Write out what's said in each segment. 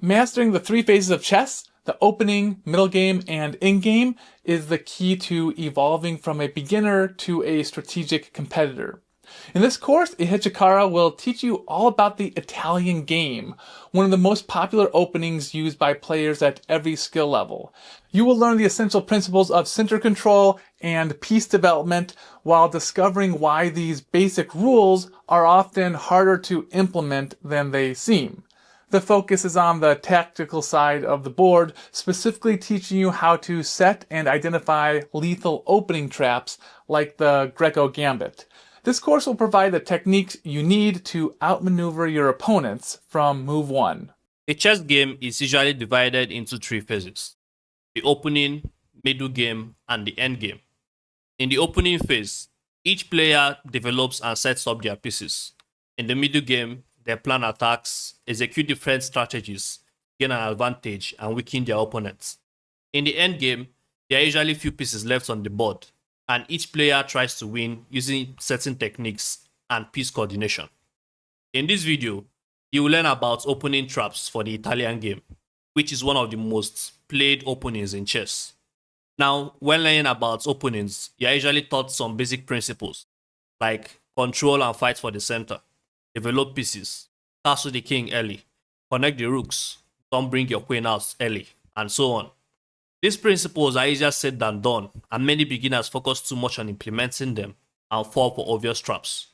Mastering the three phases of chess, the opening, middle game, and endgame, is the key to evolving from a beginner to a strategic competitor. In this course, Ihechikara will teach you all about the Italian game, one of the most popular openings used by players at every skill level. You will learn the essential principles of center control and piece development while discovering why these basic rules are often harder to implement than they seem. The focus is on the tactical side of the board, specifically teaching you how to set and identify lethal opening traps like the Greco Gambit. This course will provide the techniques you need to outmaneuver your opponents from move 1. A chess game is usually divided into three phases: the opening, middle game, and the end game. In the opening phase, each player develops and sets up their pieces. In the middle game, they plan attacks, execute different strategies, gain an advantage, and weaken their opponents. In the end game, there are usually few pieces left on the board, and each player tries to win using certain techniques and piece coordination. In this video, you will learn about opening traps for the Italian game, which is one of the most played openings in chess. Now, when learning about openings, you are usually taught some basic principles like control and fight for the center, develop pieces, castle the king early, connect the rooks, don't bring your queen out early, and so on. These principles are easier said than done, and many beginners focus too much on implementing them and fall for obvious traps.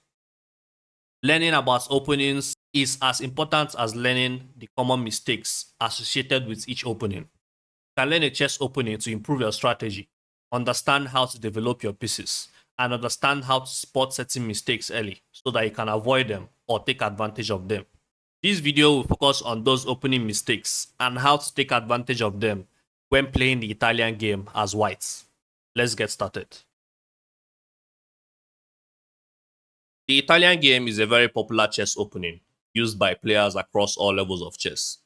Learning about openings is as important as learning the common mistakes associated with each opening. You can learn a chess opening to improve your strategy, understand how to develop your pieces, and understand how to spot certain mistakes early so that you can avoid them or take advantage of them. This video will focus on those opening mistakes and how to take advantage of them when playing the Italian game as whites. Let's get started. The Italian game is a very popular chess opening used by players across all levels of chess.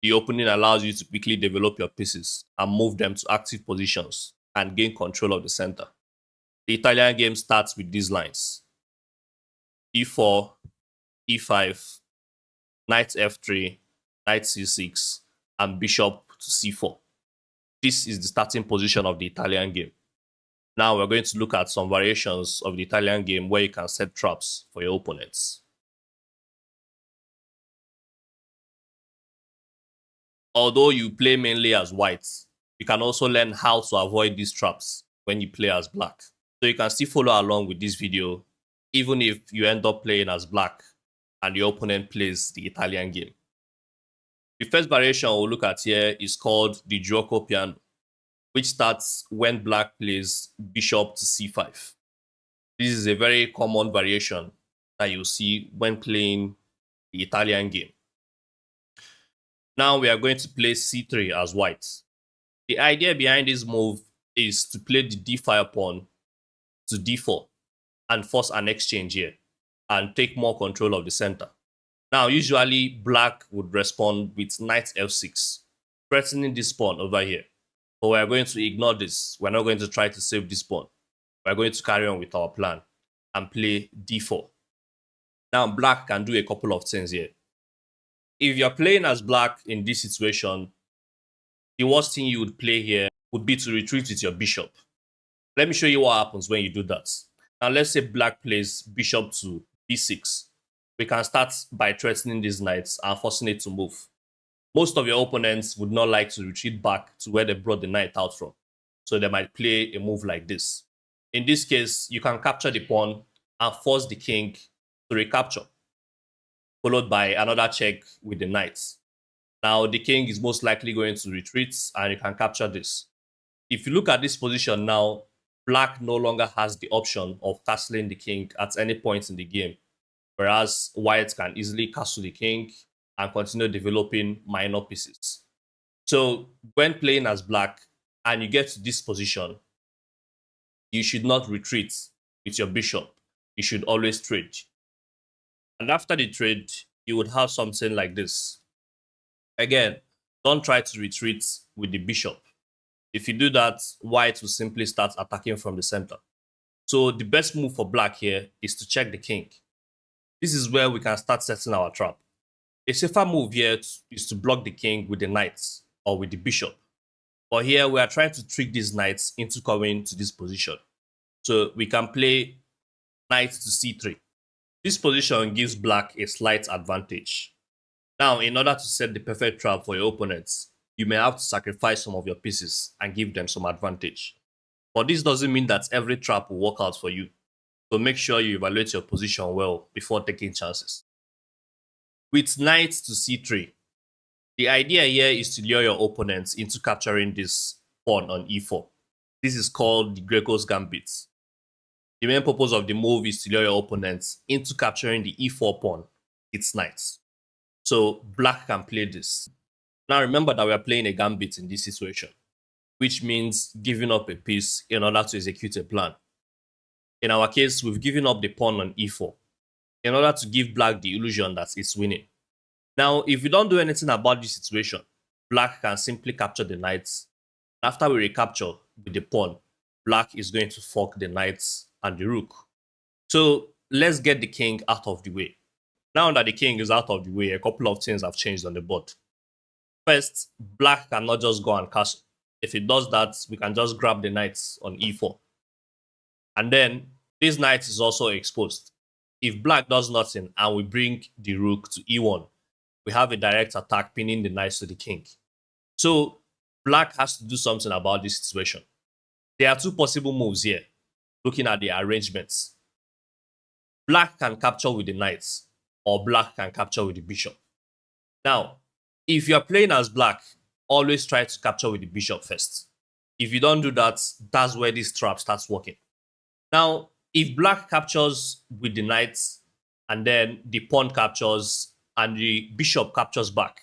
The opening allows you to quickly develop your pieces and move them to active positions and gain control of the center. The Italian game starts with these lines: e4, e5, knight f3, knight c6, and bishop to c4. This is the starting position of the Italian game. Now we're going to look at some variations of the Italian game where you can set traps for your opponents. Although you play mainly as whites, you can also learn how to avoid these traps when you play as black. So you can still follow along with this video even if you end up playing as black and your opponent plays the Italian game. The first variation we'll look at here is called the Giuoco piano, which starts when black plays bishop to c5. This is a very common variation that you'll see when playing the Italian game. Now we are going to play c3 as white. The idea behind this move is to play the d5 pawn to d4 and force an exchange here and take more control of the center. Now usually black would respond with knight f6, threatening this pawn over here. But we're going to ignore this. We're not going to try to save this pawn. We're going to carry on with our plan and play d4. Now black can do a couple of things here. If you're playing as black in this situation, the worst thing you would play here would be to retreat with your bishop. Let me show you what happens when you do that. Now let's say black plays bishop to b6. We can start by threatening these knights and forcing it to move. Most of your opponents would not like to retreat back to where they brought the knight out from, so they might play a move like this. In this case, you can capture the pawn and force the king to recapture, followed by another check with the knights. Now the king is most likely going to retreat and you can capture this. If you look at this position now, black no longer has the option of castling the king at any point in the game, whereas white can easily castle the king and continue developing minor pieces. So when playing as black and you get to this position, you should not retreat with your bishop. You should always trade. And after the trade, you would have something like this. Again, don't try to retreat with the bishop. If you do that, white will simply start attacking from the center. So the best move for black here is to check the king. This is where we can start setting our trap. A safer move here is to block the king with the knights or with the bishop. But here we are trying to trick these knights into coming to this position. So we can play knight to c3. This position gives black a slight advantage. Now, in order to set the perfect trap for your opponents, you may have to sacrifice some of your pieces and give them some advantage. But this doesn't mean that every trap will work out for you. So make sure you evaluate your position well before taking chances. With knight to c3, the idea here is to lure your opponents into capturing this pawn on e4. This is called the Greco Gambit. The main purpose of the move is to lure your opponents into capturing the e4 pawn, its knights. So black can play this. Now remember that we are playing a gambit in this situation, which means giving up a piece in order to execute a plan. In our case, we've given up the pawn on e4 in order to give black the illusion that it's winning. Now, if we don't do anything about this situation, black can simply capture the knights. After we recapture with the pawn, black is going to fork the knights and the rook. So let's get the king out of the way. Now that the king is out of the way, a couple of things have changed on the board. First, black cannot just go and castle. If it does that, we can just grab the knights on e4. And then this knight is also exposed. If black does nothing and we bring the rook to e1, we have a direct attack pinning the knights to the king. So black has to do something about this situation. There are two possible moves here, looking at the arrangements. Black can capture with the knights, or black can capture with the bishop. Now, if you are playing as black, always try to capture with the bishop first. If you don't do that, that's where this trap starts working. Now, if black captures with the knights, and then the pawn captures, and the bishop captures back,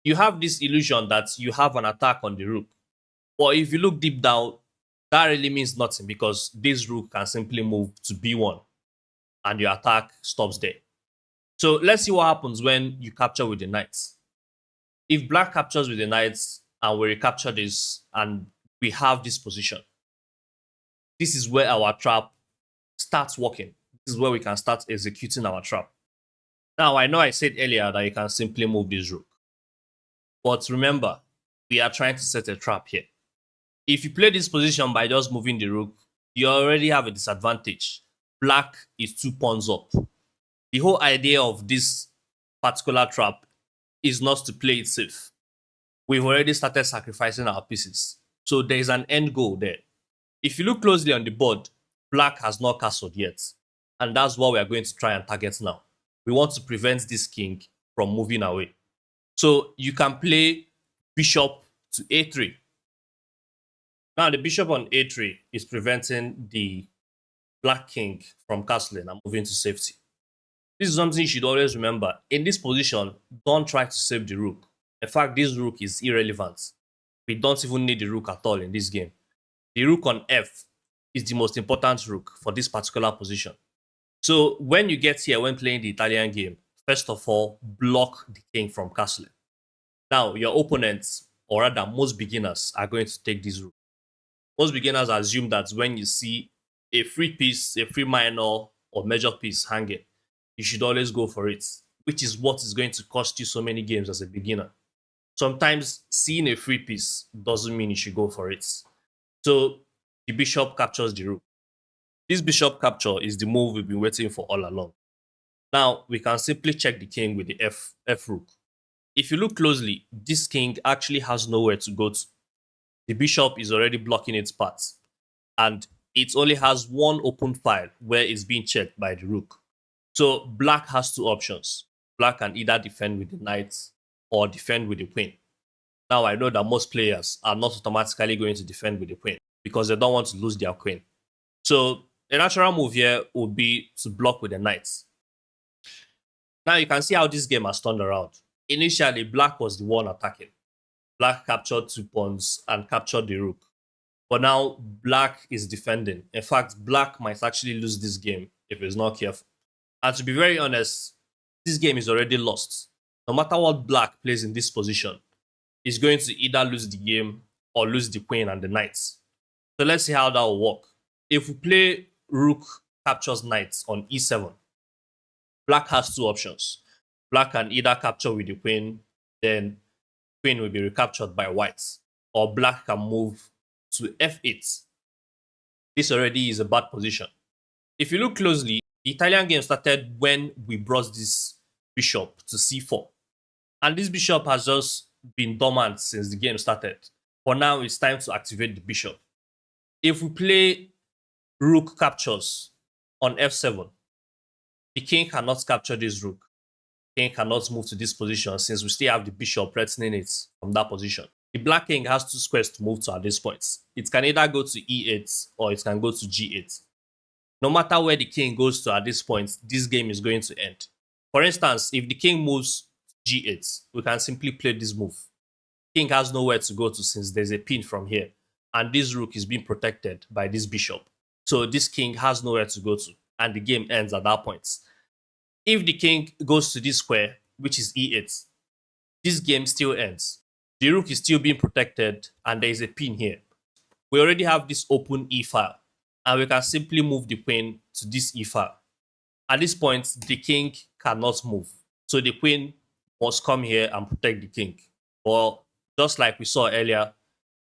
you have this illusion that you have an attack on the rook. But if you look deep down, that really means nothing because this rook can simply move to b1 and your attack stops there. So let's see what happens when you capture with the knights. If black captures with the knights and we recapture this and we have this position, this is where our trap starts working. This is where we can start executing our trap. Now, I know I said earlier that you can simply move this rook. But remember, we are trying to set a trap here. If you play this position by just moving the rook, you already have a disadvantage. Black is 2 pawns up. The whole idea of this particular trap is not to play it safe. We've already started sacrificing our pieces. So there is an end goal there. If you look closely on the board, black has not castled yet. And that's what we are going to try and target now. We want to prevent this king from moving away. So you can play bishop to a3. Now the bishop on a3 is preventing the black king from castling and moving to safety. This is something you should always remember. In this position, don't try to save the rook. In fact, this rook is irrelevant. We don't even need the rook at all in this game. The rook on f is the most important rook for this particular position. So when you get here when playing the Italian game, first of all, block the king from castling. Now, your opponents, or rather most beginners, are going to take this route. Most beginners assume that when you see a free piece, a free minor or major piece hanging, you should always go for it, which is what is going to cost you so many games as a beginner. Sometimes seeing a free piece doesn't mean you should go for it. So the bishop captures the rook. This bishop capture is the move we've been waiting for all along. Now, we can simply check the king with the f rook. If you look closely, this king actually has nowhere to go to. The bishop is already blocking its path, and it only has one open file where it's being checked by the rook. So black has two options. Black can either defend with the knight or defend with the queen. Now, I know that most players are not automatically going to defend with the queen because they don't want to lose their queen. So a natural move here would be to block with the knight. Now you can see how this game has turned around. Initially, black was the one attacking. Black captured 2 pawns and captured the rook. But now black is defending. In fact, black might actually lose this game if it's not careful. And to be very honest, this game is already lost. No matter what black plays in this position, he's going to either lose the game or lose the queen and the knight. So let's see how that will work. If we play rook captures knight on e7, black has 2 options. black can either capture with the queen, then queen will be recaptured by whites, or black can move to f8. This already is a bad position. If you look closely, the Italian game started when we brought this bishop to c4. And this bishop has just been dormant since the game started. For now, it's time to activate the bishop. If we play rook captures on f7, the king cannot capture this rook. The king cannot move to this position since we still have the bishop threatening it from that position. The black king has two squares to move to at this point. It can either go to e8 or it can go to g8. No matter where the king goes to at this point, this game is going to end. For instance, if the king moves g8, we can simply play this move. King has nowhere to go to since there's a pin from here, and this rook is being protected by this bishop. So this king has nowhere to go to, and the game ends at that point. If the king goes to this square, which is e8, this game still ends. The rook is still being protected, and there is a pin here. We already have this open e file, and we can simply move the queen to this e file. At this point, the king cannot move. So the queen must come here and protect the king. But just like we saw earlier,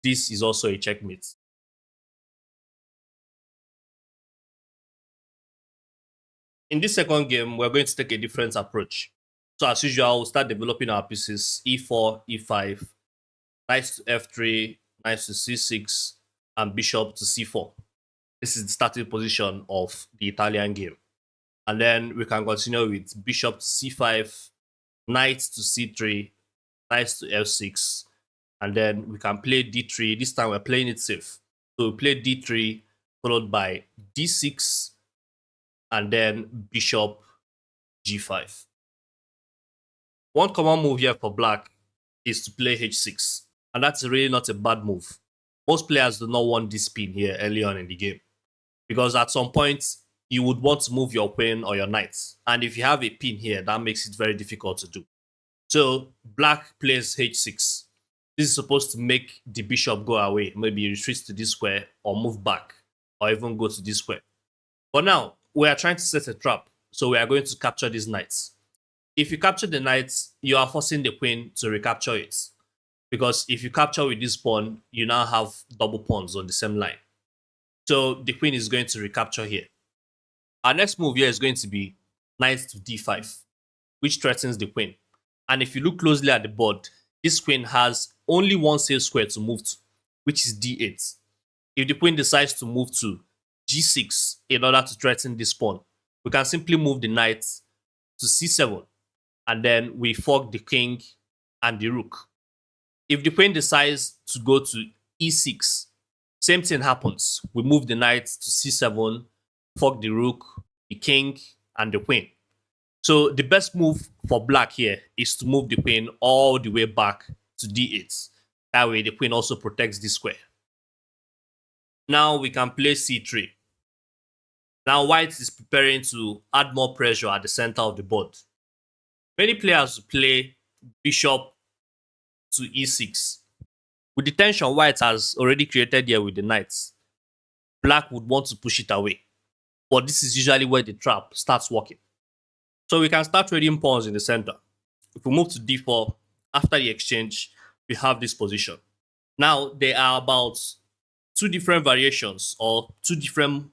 this is also a checkmate. In this second game, we're going to take a different approach. So as usual, we'll start developing our pieces: e4, e5, knight to f3, knight to c6, and bishop to c4. This is the starting position of the Italian game. And then we can continue with bishop to c5, knight to c3, knight to f6, and then we can play d3. This time we're playing it safe. So we play d3 followed by d6 and then bishop g5. One common move here for black is to play h6, and that's really not a bad move. Most players do not want this pin here early on in the game, because at some point you would want to move your queen or your knight, and if you have a pin here, that makes it very difficult to do. So black plays h6. This is supposed to make the bishop go away, maybe retreat to this square or move back, or even go to this square. But now we are trying to set a trap, so we are going to capture these knights. If you capture the knights, you are forcing the queen to recapture it, because if you capture with this pawn, you now have double pawns on the same line. So the queen is going to recapture here. Our next move here is going to be knight to d5, which threatens the queen. And if you look closely at the board, this queen has only one safe square to move to, which is d8. If the queen decides to move to g6 in order to threaten this pawn, we can simply move the knight to c7, and then we fork the king and the rook. If the queen decides to go to e6, same thing happens. We move the knight to c7, fork the rook, the king, and the queen. So the best move for black here is to move the queen all the way back to d8. That way the queen also protects this square. Now we can play c3. Now white is preparing to add more pressure at the center of the board. Many players play bishop to e6. With the tension white has already created here with the knights, black would want to push it away. But this is usually where the trap starts working. So we can start trading pawns in the center. If we move to d4, after the exchange, we have this position. Now there are about two different variations or two different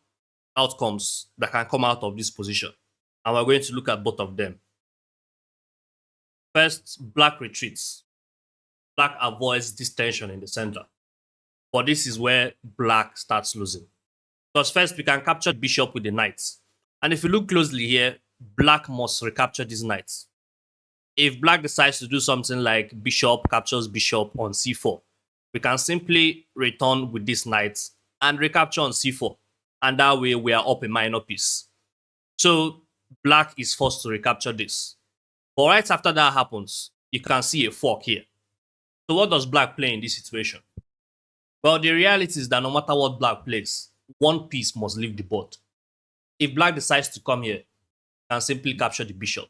outcomes that can come out of this position. And we're going to look at both of them. First, black retreats. Black avoids this tension in the center. But this is where black starts losing. Because first, we can capture the bishop with the knights. And if you look closely here, black must recapture these knights. If black decides to do something like bishop captures bishop on c4, we can simply return with these knights and recapture on c4. And that way, we are up a minor piece. So black is forced to recapture this. But right after that happens, you can see a fork here. So what does black play in this situation? Well, the reality is that no matter what black plays, one piece must leave the board. If black decides to come here, you can simply capture the bishop.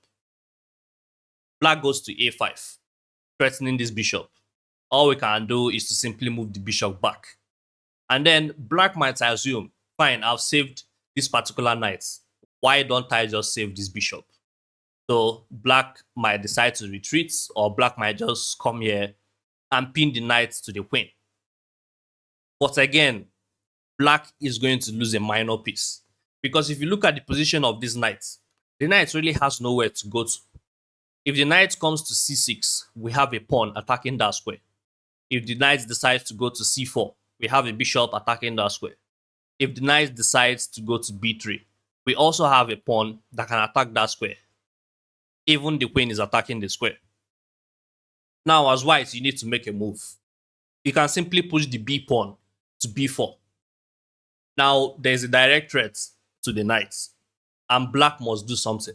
Black goes to a5, threatening this bishop. All we can do is to simply move the bishop back. And then black might assume, fine, I've saved this particular knight. Why don't I just save this bishop? So black might decide to retreat, or black might just come here and pin the knight to the queen. But again, black is going to lose a minor piece. Because if you look at the position of this knight, the knight really has nowhere to go to. If the knight comes to c6, we have a pawn attacking that square. If the knight decides to go to c4, we have a bishop attacking that square. If the knight decides to go to b3, we also have a pawn that can attack that square. Even the queen is attacking the square. Now, as white, you need to make a move. You can simply push the b pawn to b4. Now, there's a direct threat to the knight, and black must do something.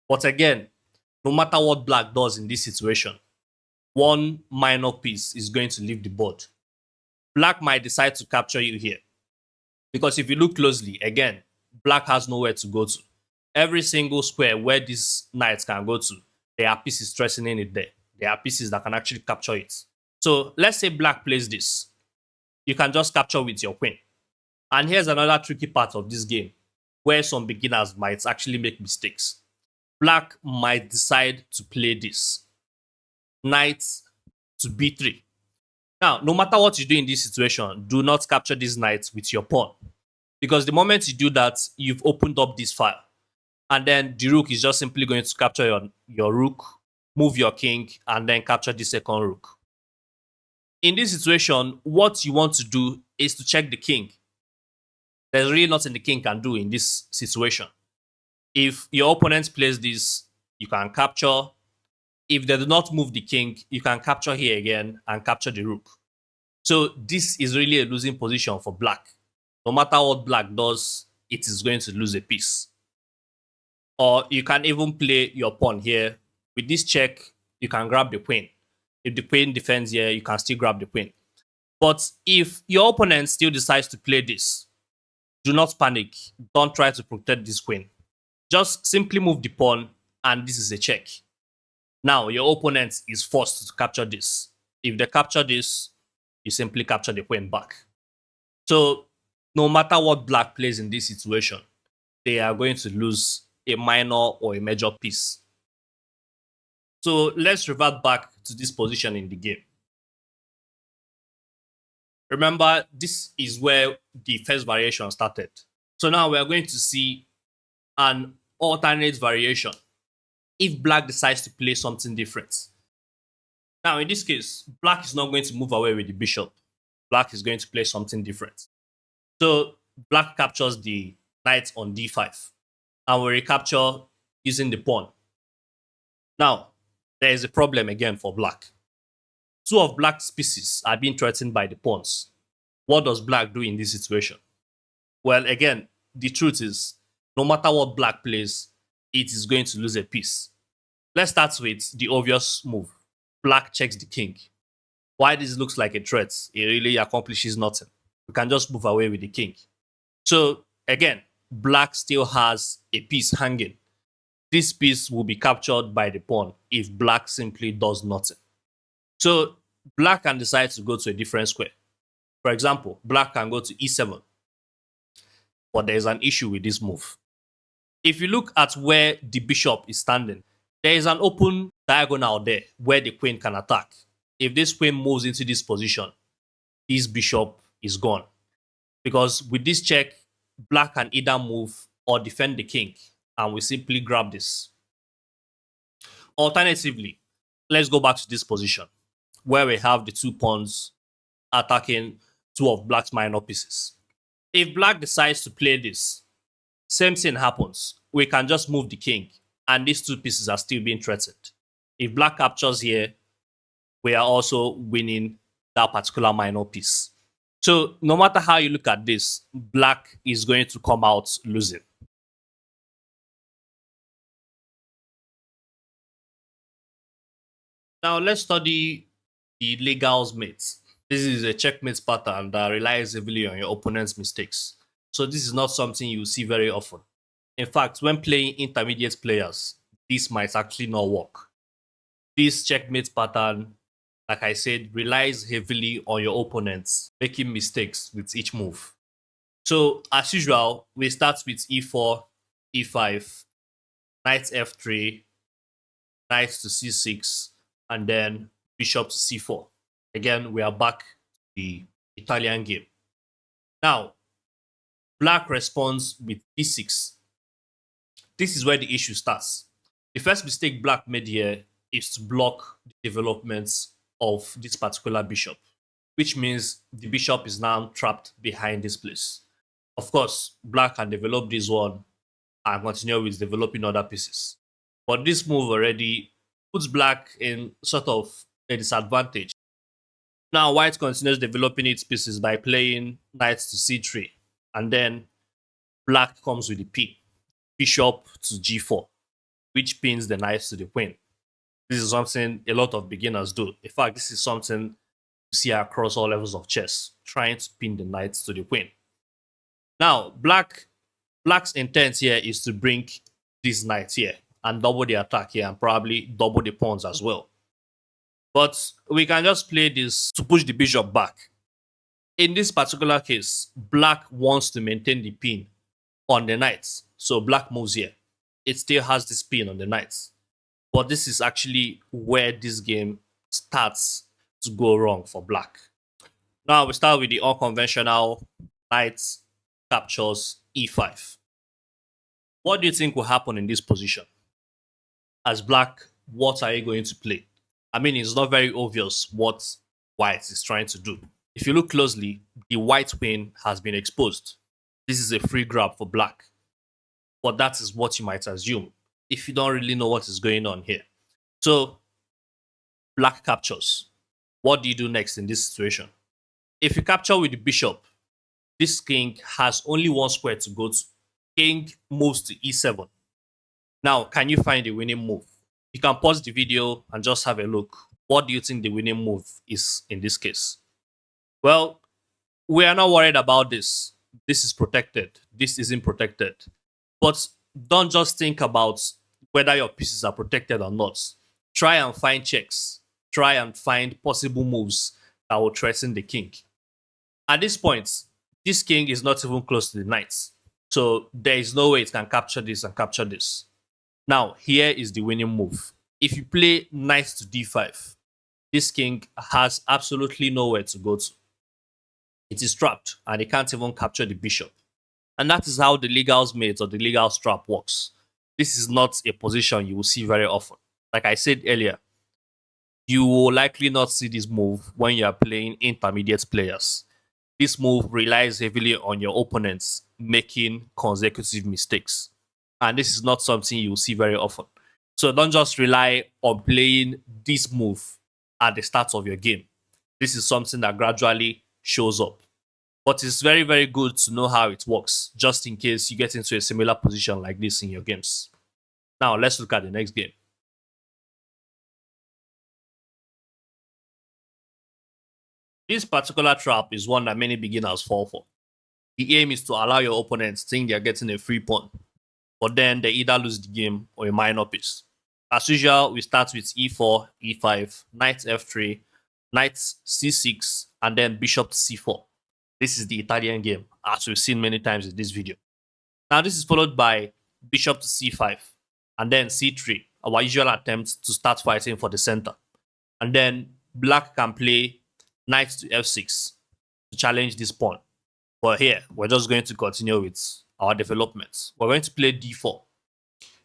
But again, no matter what black does in this situation, one minor piece is going to leave the board. Black might decide to capture you here. Because if you look closely, again, black has nowhere to go to. Every single square where this knight can go to, there are pieces threatening it there. There are pieces that can actually capture it. So let's say black plays this. You can just capture with your queen. And here's another tricky part of this game, where some beginners might actually make mistakes. Black might decide to play this. Knight to b3. Now, no matter what you do in this situation, do not capture this knight with your pawn. Because the moment you do that, you've opened up this file. And then the rook is just simply going to capture your rook, move your king, and then capture the second rook. In this situation, what you want to do is to check the king. There's really nothing the king can do in this situation. If your opponent plays this, you can capture. If they do not move the king, you can capture here again and capture the rook. So this is really a losing position for black. No matter what black does, it is going to lose a piece. Or you can even play your pawn here. With this check, you can grab the queen. If the queen defends here, you can still grab the queen. But if your opponent still decides to play this, do not panic. Don't try to protect this queen. Just simply move the pawn, and this is a check. Now, your opponent is forced to capture this. If they capture this, you simply capture the queen back. So, no matter what black plays in this situation, they are going to lose a minor or a major piece. So, let's revert back to this position in the game. Remember, this is where the first variation started. So now we are going to see an alternate variation if black decides to play something different. Now, in this case, black is not going to move away with the bishop. Black is going to play something different. So black captures the knight on d5, and we recapture using the pawn. Now, there is a problem again for black. Two of black's pieces are being threatened by the pawns. What does black do in this situation? Well, again, the truth is, no matter what black plays, it is going to lose a piece. Let's start with the obvious move. Black checks the king. Why this looks like a threat, it really accomplishes nothing. We can just move away with the king. So, again, black still has a piece hanging. This piece will be captured by the pawn if black simply does nothing. So, black can decide to go to a different square. For example, black can go to e7. But there is an issue with this move. If you look at where the bishop is standing, there is an open diagonal there where the queen can attack. If this queen moves into this position, this bishop is gone. Because with this check, black can either move or defend the king, and we simply grab this. Alternatively, let's go back to this position where we have the two pawns attacking two of black's minor pieces. If black decides to play this, same thing happens. We can just move the king, and these two pieces are still being threatened. If black captures here, we are also winning that particular minor piece. So no matter how you look at this, black is going to come out losing. Now let's study the legal's mate. This is a checkmate pattern that relies heavily on your opponent's mistakes. So this is not something you see very often. In fact, when playing intermediate players, this might actually not work. This checkmate pattern, like I said, relies heavily on your opponents making mistakes with each move. So as usual, we start with e4, e5, knight f3, knight to c6, and then bishop to c4. Again, we are back to the Italian game. Now, black responds with e6. This is where the issue starts. The first mistake black made here is to block the developments of this particular bishop, which means the bishop is now trapped behind this place. Of course, black can develop this one and continue with developing other pieces. But this move already puts black in sort of a disadvantage. Now, white continues developing its pieces by playing knight to c3, and then black comes with the pin, bishop to g4, which pins the knight to the queen. This is something a lot of beginners do. In fact, this is something you see across all levels of chess, trying to pin the knight to the queen. Now, black's intent here is to bring this knight here and double the attack here and probably double the pawns as well. But we can just play this to push the bishop back. In this particular case, black wants to maintain the pin on the knight. So black moves here. It still has this pin on the knight. But this is actually where this game starts to go wrong for black. Now we start with the unconventional knight captures e5. What do you think will happen in this position? As black, what are you going to play? I mean, it's not very obvious what white is trying to do. If you look closely, the white queen has been exposed. This is a free grab for black. But that is what you might assume if you don't really know what is going on here. So, black captures. What do you do next in this situation? If you capture with the bishop, this king has only one square to go to. King moves to e7. Now, can you find the winning move? You can pause the video and just have a look. What do you think the winning move is in this case? Well, we are not worried about this. This is protected. This isn't protected. But don't just think about whether your pieces are protected or not. Try and find checks. Try and find possible moves that will threaten the king. At this point, this king is not even close to the knight. So there is no way it can capture this and capture this. Now, here is the winning move. If you play knight to d5, this king has absolutely nowhere to go to. It is trapped and it can't even capture the bishop. And that is how the legal's mate or the legal's trap works. This is not a position you will see very often. Like I said earlier, you will likely not see this move when you are playing intermediate players. This move relies heavily on your opponents making consecutive mistakes. And this is not something you will see very often. So don't just rely on playing this move at the start of your game. This is something that gradually shows up. But it's very, very good to know how it works, just in case you get into a similar position like this in your games. Now, let's look at the next game. This particular trap is one that many beginners fall for. The aim is to allow your opponents to think they're getting a free pawn, but then they either lose the game or a minor piece. As usual, we start with e4, e5, knight f3, knight c6, and then bishop to c4. This is the Italian game, as we've seen many times in this video. Now, this is followed by bishop to c5, and then c3, our usual attempt to start fighting for the center. And then black can play knight to f6 to challenge this pawn. But here, we're just going to continue with our developments. We're going to play d4.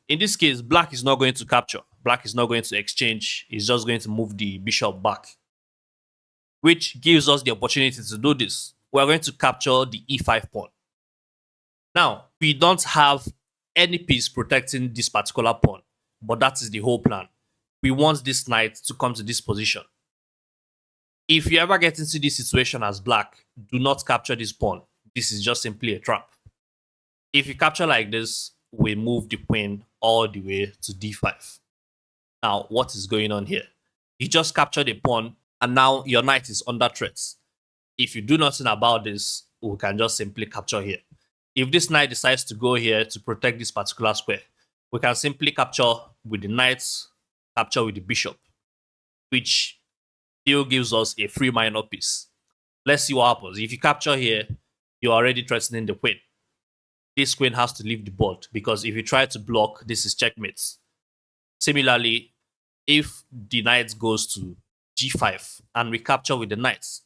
In this case, black is not going to capture. Black is not going to exchange. He's just going to move the bishop back, which gives us the opportunity to do this. We're going to capture the e5 pawn. Now, we don't have any piece protecting this particular pawn, but that is the whole plan. We want this knight to come to this position. If you ever get into this situation as black, do not capture this pawn. This is just simply a trap. If you capture like this, we move the queen all the way to d5. Now, what is going on here? You just captured a pawn, and now your knight is under threat. If you do nothing about this, we can just simply capture here. If this knight decides to go here to protect this particular square, we can simply capture with the knight, capture with the bishop, which still gives us a free minor piece. Let's see what happens. If you capture here, you're already threatening the queen. This queen has to leave the board because if you try to block, this is checkmate. Similarly, if the knight goes to g5 and we capture with the knights,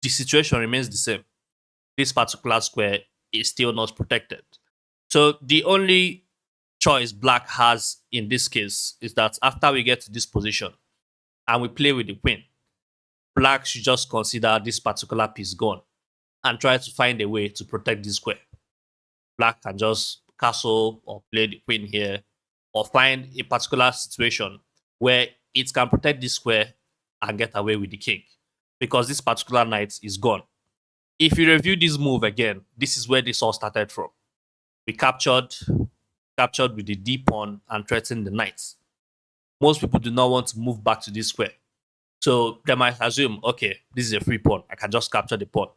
the situation remains the same. This particular square is still not protected. So the only choice black has in this case is that after we get to this position and we play with the queen, black should just consider this particular piece gone and try to find a way to protect this square. Black can just castle or play the queen here or find a particular situation where it can protect this square and get away with the king because this particular knight is gone. If you review this move again, this is where this all started from. We captured with the d pawn and threatened the knights. Most people do not want to move back to this square. So they might assume, okay, this is a free pawn. I can just capture the pawn.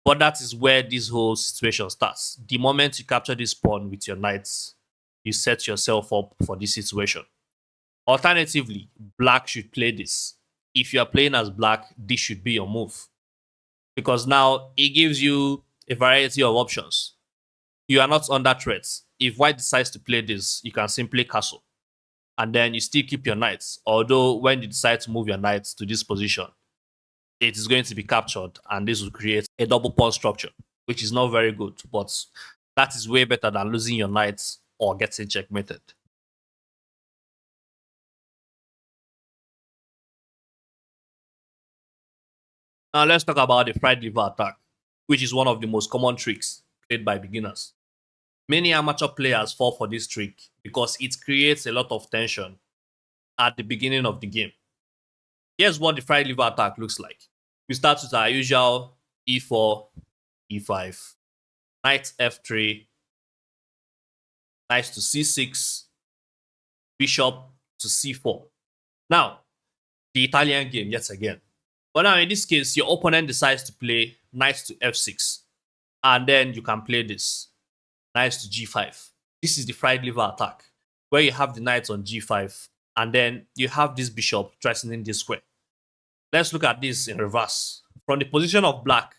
But that is where this whole situation starts. The moment you capture this pawn with your knights, you set yourself up for this situation. Alternatively, black should play this. If you are playing as black, this should be your move. Because now it gives you a variety of options. You are not under threat. If white decides to play this, you can simply castle. And then you still keep your knights. Although when you decide to move your knights to this position, it is going to be captured and this will create a double pawn structure, which is not very good, but that is way better than losing your knights or getting checkmated. Now let's talk about the fried liver attack, which is one of the most common tricks played by beginners. Many amateur players fall for this trick because it creates a lot of tension at the beginning of the game. Here's what the fried liver attack looks like. We start with our usual e4, e5, knight f3, knight to c6, bishop to c4. Now, the Italian game yet again. But now in this case, your opponent decides to play knight to f6. And then you can play this, knight to g5. This is the fried liver attack, where you have the knight on g5, and then you have this bishop threatening this square. Let's look at this in reverse. From the position of black,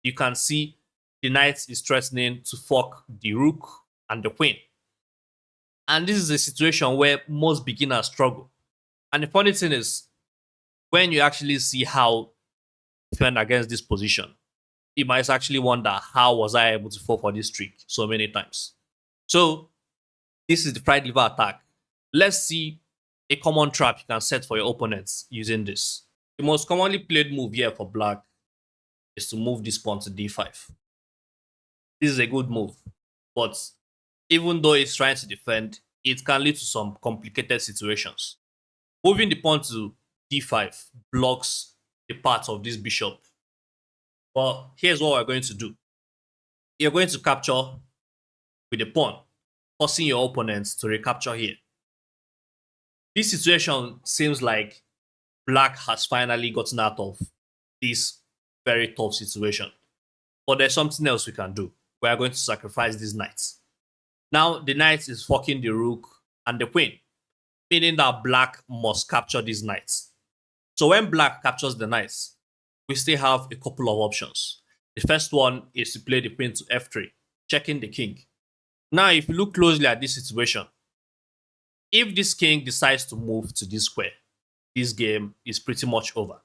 you can see the knight is threatening to fork the rook and the queen. And this is a situation where most beginners struggle. And the funny thing is, when you actually see how to defend against this position, you might actually wonder, how was I able to fall for this trick so many times? So this is the fried liver attack. Let's see a common trap you can set for your opponents using this. The most commonly played move here for black is to move this pawn to d5. This is a good move, but even though it's trying to defend, it can lead to some complicated situations. Moving the pawn to d5 blocks the path of this bishop. But here's what we're going to do. You're going to capture with the pawn, forcing your opponents to recapture here. This situation seems like black has finally gotten out of this very tough situation. But there's something else we can do. We are going to sacrifice these knights. Now the knight is forking the rook and the queen, meaning that black must capture these knights. So when black captures the knights, we still have a couple of options. The first one is to play the queen to f3, checking the king. Now, if you look closely at this situation, if this king decides to move to this square, this game is pretty much over.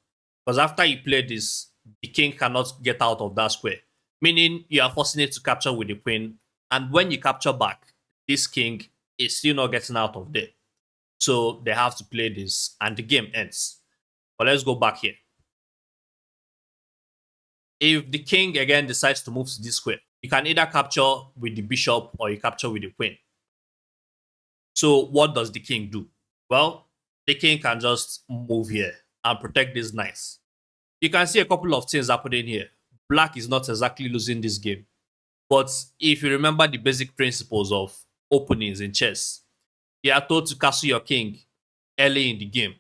Because after you play this, the king cannot get out of that square, meaning you are forcing it to capture with the queen. And when you capture back, this king is still not getting out of there. So they have to play this and the game ends. But let's go back here. If the king again decides to move to this square, you can either capture with the bishop or you capture with the queen. So what does the king do? Well, the king can just move here and protect these knights. You can see a couple of things happening here. Black is not exactly losing this game. But if you remember the basic principles of openings in chess, you are told to castle your king early in the game.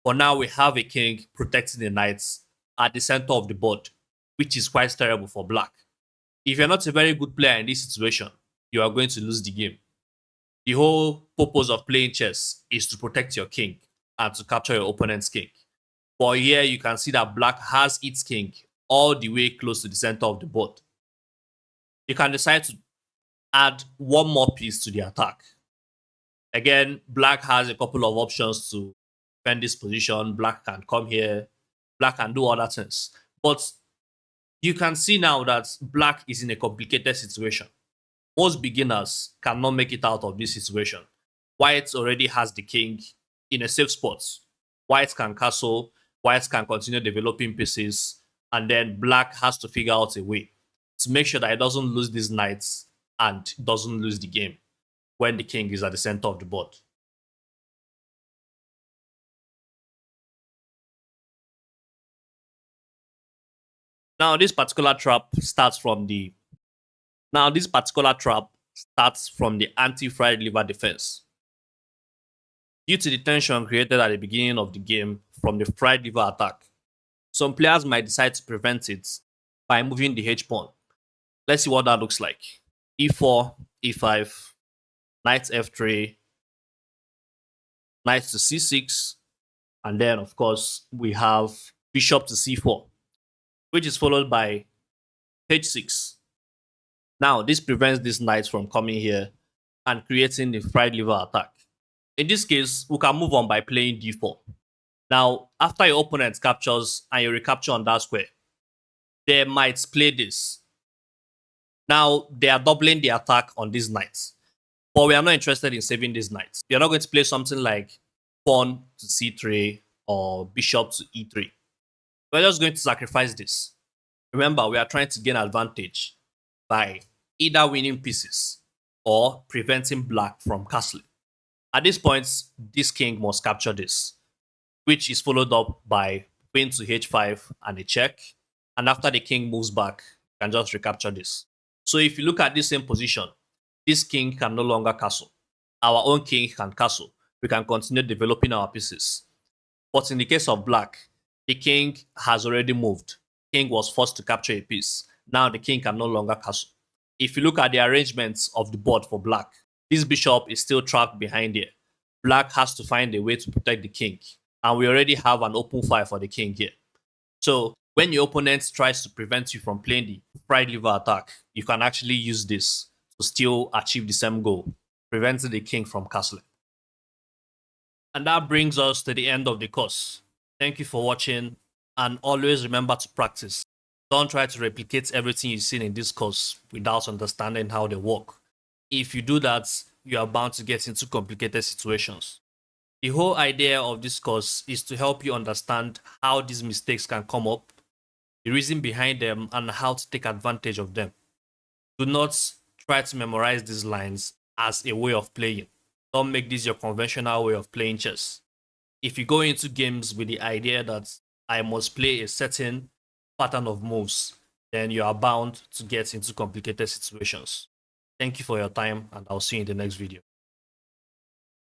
But now we have a king protecting the knights at the center of the board, which is quite terrible for black. If you're not a very good player in this situation, you are going to lose the game. The whole purpose of playing chess is to protect your king and to capture your opponent's king. But here you can see that black has its king all the way close to the center of the board. You can decide to add one more piece to the attack. Again, black has a couple of options to defend this position, black can come here, black can do other things. But you can see now that black is in a complicated situation. Most beginners cannot make it out of this situation. White already has the king in a safe spot. White can castle, white can continue developing pieces, and then black has to figure out a way to make sure that it doesn't lose these knights and doesn't lose the game when the king is at the center of the board. Now this particular trap starts from the anti-fried liver defense. Due to the tension created at the beginning of the game from the fried liver attack, some players might decide to prevent it by moving the h pawn. Let's see what that looks like. e4, e5, knight f3, knight to c6, and then of course we have bishop to c4, which is followed by h6. Now this prevents this knight from coming here and creating the fried liver attack. In this case, we can move on by playing d4. Now, after your opponent captures and you recapture on that square, they might play this. Now, they are doubling the attack on these knights. But we are not interested in saving these knights. We are not going to play something like pawn to c3 or bishop to e3. We're just going to sacrifice this. Remember, we are trying to gain advantage by either winning pieces or preventing black from castling. At this point, this king must capture this, which is followed up by queen to h5 and a check. And after the king moves back, you can just recapture this. So if you look at this same position, this king can no longer castle. Our own king can castle. We can continue developing our pieces. But in the case of black, the king has already moved. King was forced to capture a piece. Now the king can no longer castle. If you look at the arrangements of the board for black, this bishop is still trapped behind here. Black has to find a way to protect the king. And we already have an open fire for the king here. So when your opponent tries to prevent you from playing the fried liver attack, you can actually use this to still achieve the same goal, preventing the king from castling. And that brings us to the end of the course. Thank you for watching, and always remember to practice. Don't try to replicate everything you've seen in this course without understanding how they work. If you do that, you are bound to get into complicated situations. The whole idea of this course is to help you understand how these mistakes can come up, the reason behind them, and how to take advantage of them. Do not try to memorize these lines as a way of playing. Don't make this your conventional way of playing chess. If you go into games with the idea that I must play a certain pattern of moves, then you are bound to get into complicated situations. Thank you for your time, and I'll see you in the next video.